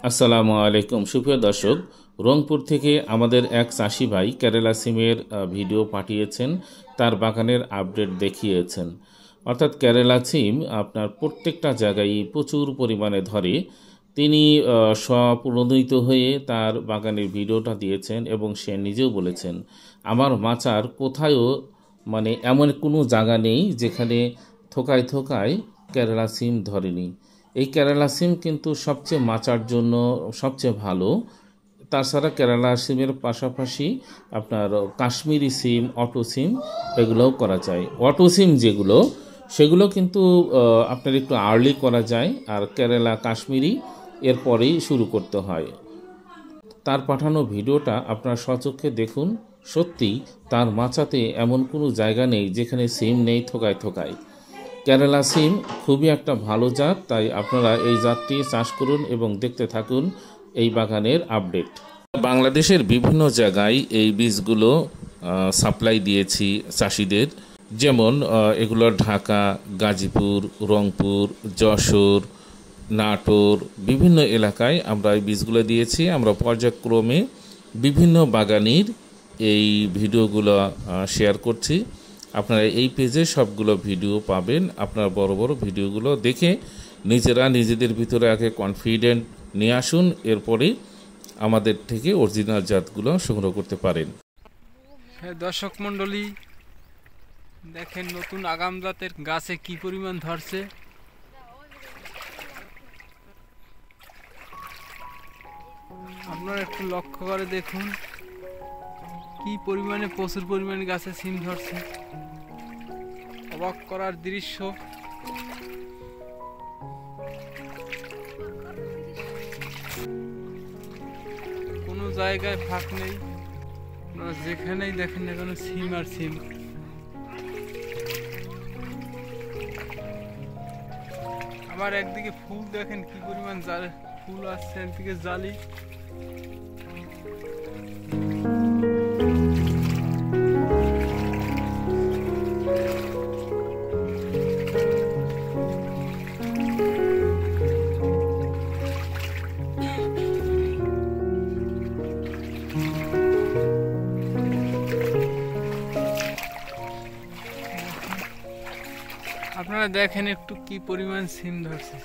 আসসালামু আলাইকুম সুপ্রিয় দর্শক, রংপুর থেকে আমাদের এক চাষি ভাই কেরালা সিমের ভিডিও পাঠিয়েছেন, তার বাগানের আপডেট দেখিয়েছেন। অর্থাৎ কেরালা সিম আপনার প্রত্যেকটা জায়গায় প্রচুর পরিমাণে ধরে। তিনি স্বপ্রণোদিত হয়ে তার বাগানের ভিডিওটা দিয়েছেন এবং সে নিজেও বলেছেন, আমার মাচার কোথায়ও এমন কোনো জায়গা নেই যেখানে থোকায় থোকায় কেরালা সিম ধরেনি। এই কেরালা সিম কিন্তু সবচেয়ে মাচার জন্য সবচেয়ে ভালো। তাছাড়া কেরালা সিমের পাশাপাশি আপনার কাশ্মীরি সিম, অটো সিম এগুলোও করা যায়। অটো সিম যেগুলো সেগুলো কিন্তু আপনার একটু আর্লি করা যায়, আর কেরালা কাশ্মীরি এরপরেই শুরু করতে হয়। তার পাঠানো ভিডিওটা আপনার স্বচক্ষে দেখুন। সত্যি তার মাচাতে এমন কোনো জায়গা নেই যেখানে সিম নেই থোকায় থোকায়। কেরালা সিম খুবই একটা ভালো জাত, তাই আপনারা এই জাতটি চাষ করুন এবং দেখতে থাকুন এই বাগানের আপডেট। বাংলাদেশের বিভিন্ন জায়গায় এই বীজগুলো সাপ্লাই দিয়েছি চাষিদের, যেমন এগুলো ঢাকা, গাজীপুর, রংপুর, যশোর, নাটোর বিভিন্ন এলাকায় আমরা এই বীজগুলো দিয়েছি। আমরা পর্যায়ক্রমে বিভিন্ন বাগানের এই ভিডিওগুলো শেয়ার করছি। আপনারা এই পেজে সবগুলো ভিডিও পাবেন। আপনারা বড় বড় ভিডিওগুলো দেখে নিজেদের ভিতরে আগে কনফিডেন্ট নিয়ে আসুন, এরপরে আমাদের থেকে অরিজিনাল জাতগুলো সংগ্রহ করতে পারেন। হ্যাঁ দর্শক মণ্ডলী, দেখেন নতুন আগাম জাতের গাছে কি পরিমাণ ধরছে। আপনারা একটু লক্ষ্য করে দেখুন কি পরিমাণে, প্রচুর পরিমাণে গাছে সিম ধরছে। অবাক করার দৃশ্য। কোনো জায়গায় ফাঁক নেই, আপনারা যেখানেই দেখেন না কেন সিম আর সিম। আবার একদিকে ফুল দেখেন কি পরিমাণ ফুল আসছে, একদিকে জালি। আপনারা দেখেন একটু কি পরিমাণ সিম ধরছে,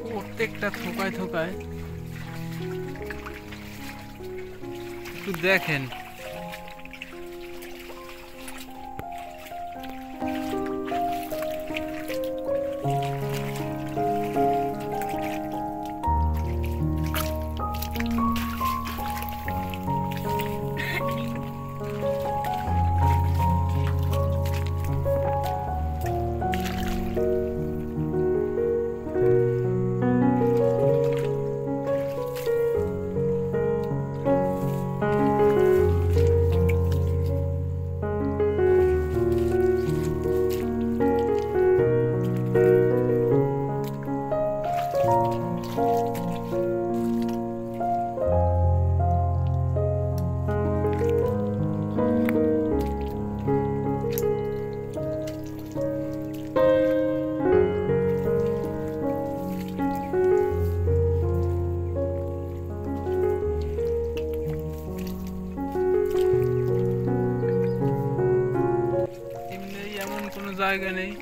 প্রত্যেকটা থোকায় থোকায়। একটু দেখেন। এমন কোনো জায়গা নেই,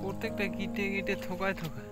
প্রত্যেকটা গিটে গিটে থোকায় থোকায়।